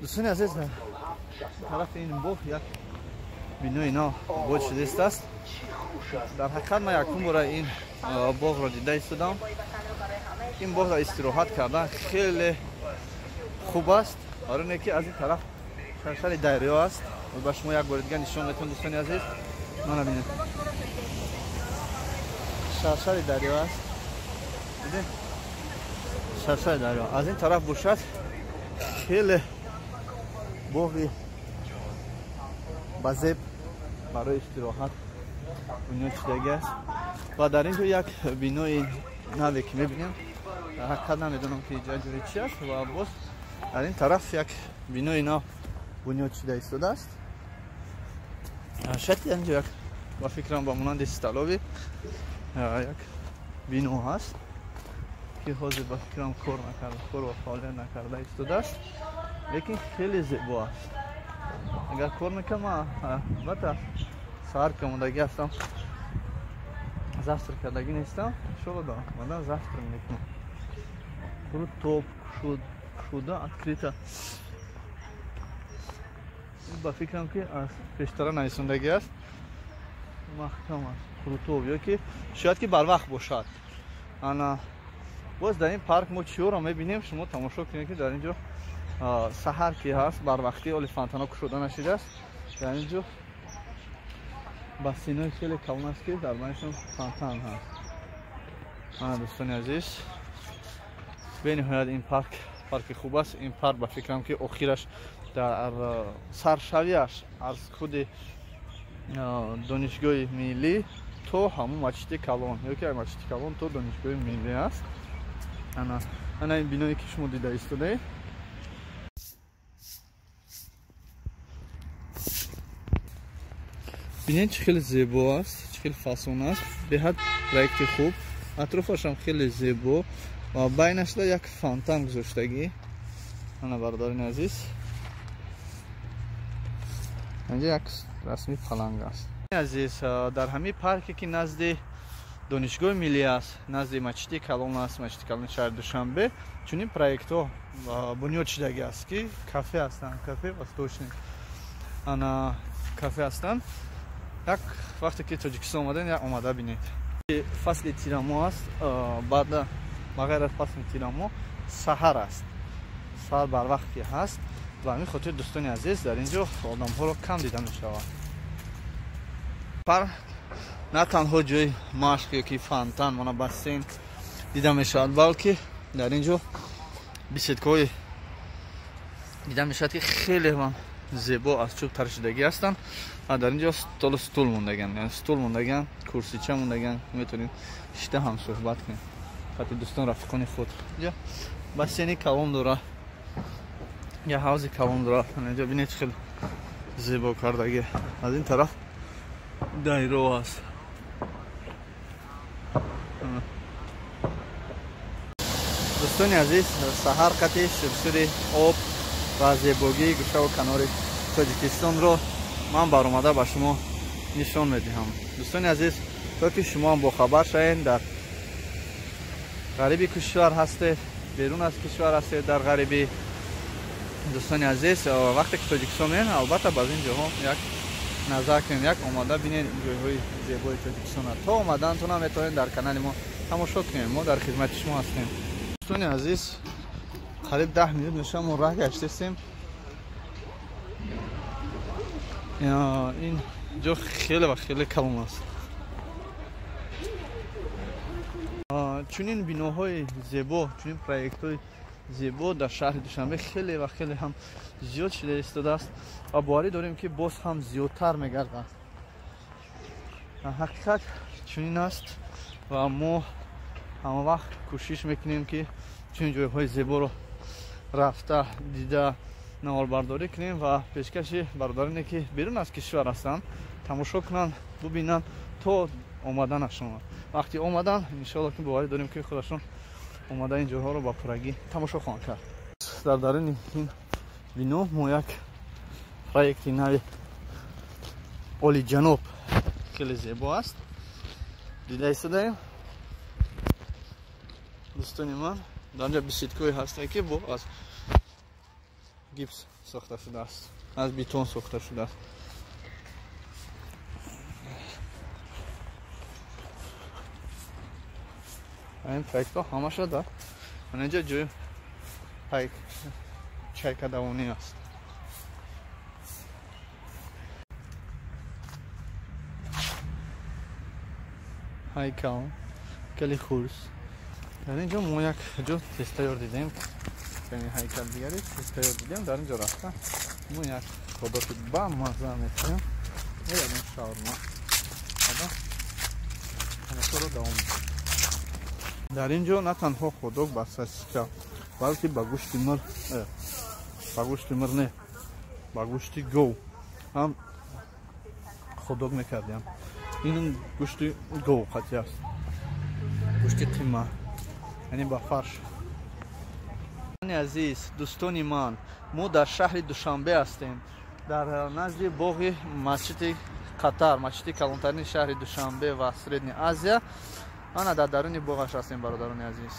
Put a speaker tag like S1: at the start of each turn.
S1: دوستان عزیز طرف این باغ یک بینو اینا بود شده است. در حقیقت من یکم برای این باغ را دیده ایستادم. این باغ را استراحت کردن خیلی خوب است. آره که از این طرف شرشر دریا است. با شما یک بار دیگه نشون میدم دوستان عزیز. من ببینید شرشر دریا است. دیدین شرشر دریا از این طرف باشد خیلی باغی بزرگ برای استراحت بنیاد شده است. و در اینجا یک بینوی نوی که میبینیم در حقیقت نمیدونم که اینجا جوری چی است و باز در این طرف یک بینوی نو بنیاد شده ایستاده است. شاید اینجا یک با فکرم با مانند استالوی یک بینو هست که حاضر با فکرم کار نکرده، کار و فعالیت نکرده ایستاده است، لیکن خیلی زیبا است. اگر کار میکنم البته سهر که آمدگی هستم زفتر کردگی نیستم شغل دارم مادم زفتر میکنم برو توپ شده اتکریتا با فکرم که از پیشتره نویسندگی است محکم است برو توپ یا که شاید که بر وقت باشد. انا باز در این پارک ما چیو را میبینیم شما تماشا کنید که در اینجا سحر که هست بر وقتی الیفانتانا کشوده نشده است. در اینجا بسینای خیلی کلان است که در بینشون فانتان هست. دوستان عزیز به نهایت این پارک خوب است. این پارک با فکرم که آخرش در سرشویش از خود دانشگاه ملی تو همون مسجد کلان یا که مسجد کلان تو دانشگاه ملی است. انا این بینایی که شما دیده ایستاده بینید چه خیلی زیبا است، چه خیلی فاسون است، به حد پروژه خوب، اطرافش هم خیلی زیبا و بینش یک فانتان گذاشتگی. انا بردارین عزیز اینجا یک رسمی پلنگ است. عزیز در همین پارکی که نزد دانشگاه ملی است، نزد مسجد کلان است، مسجد کلان شهر دوشنبه چنین پروژه ها بنیاد شدگی است که کافه هستند، کافه و استوشن انا کافه هستند. یک وقتی که تاجیکستان آمدن یک آماده بینید فصل تیرامو است. بعد بغیر از فصل تیرامو سحر است، سحر بر وقت که هست و همین خاطر دوستان عزیز در اینجا آدم ها رو کم دیده می شود. پر نه تنها جای مشق یا که فانتان مانا بسین دیده می شود بلکه در اینجا بیسیدکای دیده می شود که خیلی زیبا از چوب تراشیدگی هستند و در اینجا استول موندگان، یعنی استول موندگان، کرسیچه موندگان، میتونید شده هم صحبت کنید خاطر دوستان رفیقان خود. اینجا بسینی کلان داره یا حوض کلان داره. اینجا ببینید خیلی زیبا کردگی. از این طرف دایره است. دوستان عزیز سحر قطعی سرسر آب و زیبایی گوشه و کنار تاجیکستان رو من برآمده به شما نشان میدهم. دوستان عزیز تا که شما هم با خبر شوید در غریبی کشور هستید، بیرون از کشور هستید در غریبی دوستان عزیز وقتی که تاجیکستان میان البته باز این جاها یک نظر کنید، یک آماده ببینید جایهای زیبای تاجیکستان تا اومدن تو نمیتونید در کانال ما تماشا کنید. ما در خدمت شما هستیم. دوستان عزیز قریب 10 minut میشه ما راه گشتیم. این جا خیلی و خیلی کلان است. چنین بیناهای زیبا، چنین پروژه‌های زیبا در شهر دوشنبه خیلی و خیلی هم زیاد شده ایستاده است و باوری داریم که باز هم زیادتر میگردد. حقیقت چنین است و ما همه وقت کوشش میکنیم که چنین جایهای زیبا رو رفته دیده نوال برداری کنیم و پیشکش بردارینه که بیرون از کشور هستن تماشا کنن ببینن تا آمدن شما. وقتی آمدن انشاءالله که باوری داریم که خودشون آمده این جاها رو با پرگی تماشا خواهند کرد. در درون این بینو ما یک پروژه نوی اولی جنوب خیلی زیبا است دیده ایستادیم. دوستان من در اینجا بیسیدکوی هسته که با از гипс сохта шудааст, аз бетон сохта шудааст. این پیک‌ها همشه دار. من اینجا جوی پیک چایکدوانی است. هایکاون کلی خورس. در اینجا ما یک جو تستایور دیدیم. یعنی هایکل دیگری تستایور دیدیم در اینجا رفتن. ما یک خودکی با مزه می‌کنیم. این شاورما. حالا همه رو دوام می‌کنیم. در اینجا نه تنها خودک بسته که بلکه با گوشت مر نه با گوشت گو هم خودک میکردیم. این گوشت گو قطعی است، گوشت قیمه، یعنی با فرش. عزیز دوستان من، ما در شهر دوشنبه هستیم، در نزد باغ مسجد قطر، مسجد کلانترین شهر دوشنبه و سرید آسیا. آن در درون باغش هستیم برادران عزیز.